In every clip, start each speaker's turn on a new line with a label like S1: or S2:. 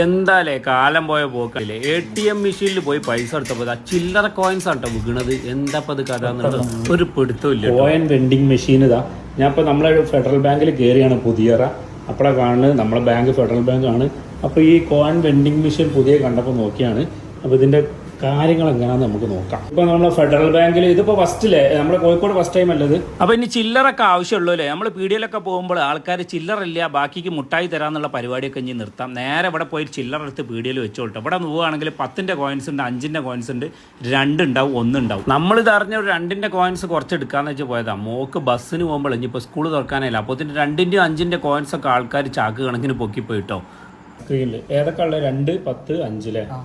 S1: എന്താലേ കാലം പോയ പോക്കല്ലേ ATM മെഷീനിൽ പോയി പൈസ എടുത്തപ്പോൾ ചില്ലറ കോയിൻസ് ആട്ടോ വീണത്. എന്താ അത് കഥ എന്നുള്ളത് ഒരു പിടുത്തമില്ല.
S2: കോയിൻ വെൻഡിങ് മെഷീൻ ഇതാ ഞാൻ ഇപ്പോൾ നമ്മളെ ഫെഡറൽ ബാങ്കിൽ കയറിയാണ് പുതിയറ. അപ്പോഴാണ് കാണുന്നത് നമ്മളെ ബാങ്ക് ഫെഡറൽ ബാങ്ക് ആണ്. അപ്പോൾ ഈ കോയിൻ വെൻഡിങ് മെഷീൻ പുതിയ കണ്ടപ്പോൾ നോക്കിയാണ്. അപ്പോൾ ഇതിൻ്റെ കാര്യങ്ങൾ എങ്ങനെയാണെന്ന് നമുക്ക് നോക്കാം. ഇപ്പോൾ നമ്മളെ ഫെഡറൽ ബാങ്കിൽ ഇതിപ്പോൾ ഫസ്റ്റില്ലേ നമ്മുടെ കോഴിക്കോട് ഫസ്റ്റ് ടൈം അല്ലത്.
S1: അപ്പോൾ ഇനി ചില്ലറൊക്കെ ആവശ്യമുള്ളൂല്ലേ. നമ്മൾ പീടികയിലൊക്കെ പോകുമ്പോൾ ആൾക്കാർ ചില്ലറില്ല ബാക്കിക്ക് മുട്ടായി തരാമെന്നുള്ള പരിപാടിയൊക്കെ ഇനി നിർത്താം. നേരെ ഇവിടെ പോയി ചില്ലറ എടുത്ത് പീടികയിൽ വെച്ചോട്ടെ. ഇവിടെ പോവുകയാണെങ്കിൽ 10ന്റെ കോയിൻസ് ഉണ്ട്, 5ന്റെ കോയിൻസ് ഉണ്ട്, 2 ഉണ്ടാവും, 1 ഉണ്ടാവും. നമ്മളിത് അറിഞ്ഞ ഒരു 2ന്റെ കോയിൻസ് കുറച്ച് എടുക്കാന്ന് വെച്ച് പോയതാണ്. മോക്ക് ബസ്സിന് പോകുമ്പോൾ ഇനിയിപ്പോൾ സ്കൂൾ തുറക്കാനായില്ല. അപ്പോൾ 2ന്റെയും 5ന്റെ കോയിൻസ് ഒക്കെ ആൾക്കാർ ചാക്ക് കണക്കിന് പൊക്കിപ്പോയിട്ടോ.
S2: സ്ക്രീനിൽ ഏതൊക്കെ ഉള്ളത്? 2, 10, 5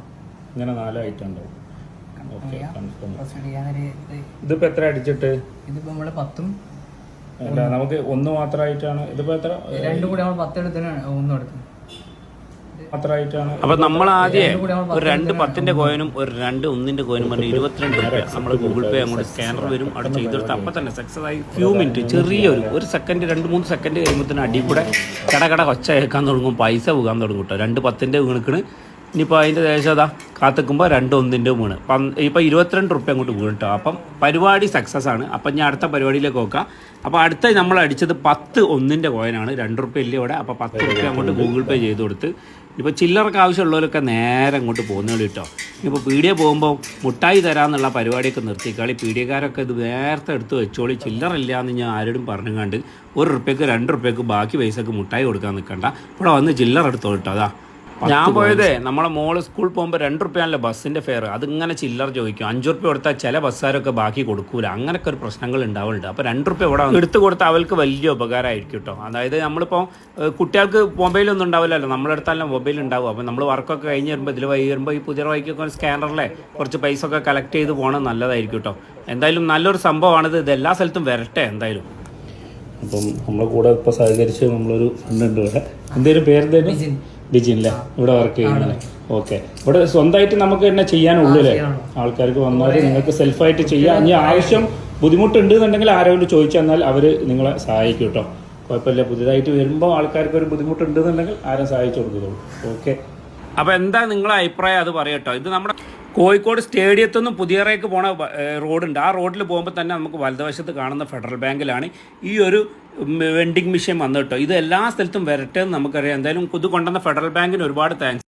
S2: ഇങ്ങനെ 4 ആയിട്ടുണ്ടാവും. ഓക്കെ, ഇതിപ്പോ എത്ര അടിച്ചിട്ട്?
S3: ഇതിപ്പോ നമ്മള് 10ഉം
S2: അല്ല നമുക്ക് 1 മാത്രമായിട്ടാണ്. ഇതിപ്പോ എത്ര?
S3: 2 കൂടി നമ്മൾ 10 എടുത്തിനാണ് 1 എടുത്തത്
S2: മാത്രമായിട്ടാണ്.
S1: അപ്പൊ നമ്മൾ ആദ്യം ഒരു 2 10ന്റെ കോയിനും ഒരു 2 1ന്റെ കോയിനും പറഞ്ഞ് 22 രൂപ നമ്മൾ ഗൂഗിൾ പേ അങ്ങോട്ട് സ്കാനർ വരും അവിടെ ചെയ്തെടുത്ത് അപ്പം തന്നെ സക്സസ് ആയി. ഫ്യൂ മിനിറ്റ് ചെറിയൊരു സെക്കൻഡ് 2-3 സെക്കൻഡ് കഴിയുമ്പോൾ അടി കൂടെ കട കൊച്ച കേൾക്കാൻ തുടങ്ങും, പൈസ പോകാൻ തുടങ്ങും കേട്ടോ. 2 10ന്റെ വീണിക്കണ്. ഇനിയിപ്പോൾ അതിൻ്റെ ദേശം അതാ കാത്തിക്കുമ്പോൾ 2 1ന്റെ വീണ് ഇപ്പോൾ 22 റുപ്യ അങ്ങോട്ട് വീണിട്ടോ. അപ്പം പരിപാടി സക്സസ് ആണ്. അപ്പം ഞാൻ അടുത്ത പരിപാടിയിലേക്ക് നോക്കാം. അപ്പോൾ അടുത്ത നമ്മൾ അടിച്ചത് 10 1ന്റെ കോയിനാണ്. 2 റുപ്യ ഇല്ല ഇവിടെ. അപ്പോൾ 10 റുപ്യ അങ്ങോട്ട് ഗൂഗിൾ പേ ചെയ്ത് കൊടുത്ത് ഇപ്പോൾ ചില്ലറക്ക് ആവശ്യമുള്ളവരൊക്കെ നേരെ അങ്ങോട്ട് പോകുന്നേ കേട്ടോ. ഇപ്പോൾ പീടിയെ പോകുമ്പോൾ മുട്ടായി തരാമെന്നുള്ള പരിപാടിയൊക്കെ നിർത്തിക്കളി. പീടിയക്കാരൊക്കെ ഇത് നേരത്തെ എടുത്ത് വെച്ചോളി. ചില്ലറില്ല എന്ന് ഞാൻ ആരോടും പറഞ്ഞുകൊണ്ട് 1 റുപ്യക്ക് 2 റുപ്യക്ക് ബാക്കി പൈസക്ക് മുട്ടായി കൊടുക്കാൻ നിൽക്കണ്ട. ഇവിടെ വന്ന് ചില്ലറ എടുത്തോ കേട്ടോ. അതാ ഞാൻ പോയതേ നമ്മളെ മോള് സ്കൂൾ പോകുമ്പോൾ 2 റുപ്യാണല്ലോ ബസ്സിൻ്റെ ഫെയർ. അതിങ്ങനെ ചില്ലറ ചോദിക്കും. 5 റുപ്യ കൊടുത്താൽ ചില ബസ്സുകാരൊക്കെ ബാക്കി കൊടുക്കൂല. അങ്ങനെയൊക്കെ ഒരു പ്രശ്നങ്ങൾ ഉണ്ടാവുന്നുണ്ട്. അപ്പോൾ 2 റുപ്യ ഇവിടെ എടുത്ത് കൊടുത്താൽ അവർക്ക് വലിയ ഉപകാരമായിരിക്കും കേട്ടോ. അതായത് നമ്മളിപ്പോൾ കുട്ടികൾക്ക് മൊബൈലൊന്നും ഉണ്ടാവില്ലല്ലോ, നമ്മുടെ അടുത്തല്ല മൊബൈൽ ഉണ്ടാവും. അപ്പോൾ നമ്മൾ വർക്കൊക്കെ കഴിഞ്ഞ് വരുമ്പോൾ ഇതിൽ വൈകി വരുമ്പോൾ ഈ പുതിയ വൈക്കൊക്കെ സ്കാനറിലെ കുറച്ച് പൈസ ഒക്കെ കളക്ട് ചെയ്ത് പോകണം, നല്ലതായിരിക്കും കേട്ടോ. എന്തായാലും നല്ലൊരു സംഭവമാണിത്. ഇത് എല്ലാ സ്ഥലത്തും വരട്ടെ എന്തായാലും.
S2: അപ്പം നമ്മളെ കൂടെ ഇപ്പോൾ സഹകരിച്ച് നമ്മളൊരു ഫ്രണ്ട് ഉണ്ട് ഇവിടെ. എന്തെങ്കിലും പേരെന്തേലും? ബിജിൻ അല്ലേ, ഇവിടെ വർക്ക് ചെയ്യുന്നത്. ഓക്കെ, ഇവിടെ സ്വന്തമായിട്ട് നമുക്ക് തന്നെ ചെയ്യാനുള്ളൂ അല്ലേ? ആൾക്കാർക്ക് വന്നാൽ നിങ്ങൾക്ക് സെൽഫായിട്ട് ചെയ്യാം. ഇനി ആവശ്യം ബുദ്ധിമുട്ടുണ്ട് എന്നുണ്ടെങ്കിൽ ആരോട് ചോദിച്ചു തന്നാൽ അവർ നിങ്ങളെ സഹായിക്കും കേട്ടോ. കുഴപ്പമില്ല. പുതിയതായിട്ട് വരുമ്പോൾ ആൾക്കാർക്ക് ഒരു ബുദ്ധിമുട്ടുണ്ട് എന്നുണ്ടെങ്കിൽ ആരും സഹായിച്ചു കൊടുക്കുള്ളൂ. ഓക്കെ,
S1: അപ്പോൾ എന്താ നിങ്ങളെ അഭിപ്രായം അത് പറയട്ടോ. ഇത് നമ്മുടെ കോഴിക്കോട് സ്റ്റേഡിയത്തിൽ നിന്ന് പുതിയറേക്ക് പോണ റോഡുണ്ട്. ആ റോഡിൽ പോകുമ്പോൾ തന്നെ നമുക്ക് വലതുവശത്ത് കാണുന്ന ഫെഡറൽ ബാങ്കിലാണ് ഈ ഒരു വെൻഡിങ് മെഷീൻ വന്നു കേട്ടോ. ഇത് എല്ലാ സ്ഥലത്തും വരട്ടെ എന്ന് നമുക്കറിയാം. എന്തായാലും ഇത് കൊണ്ടുവന്ന ഫെഡറൽ ബാങ്കിന് ഒരുപാട് താങ്ക്സ്.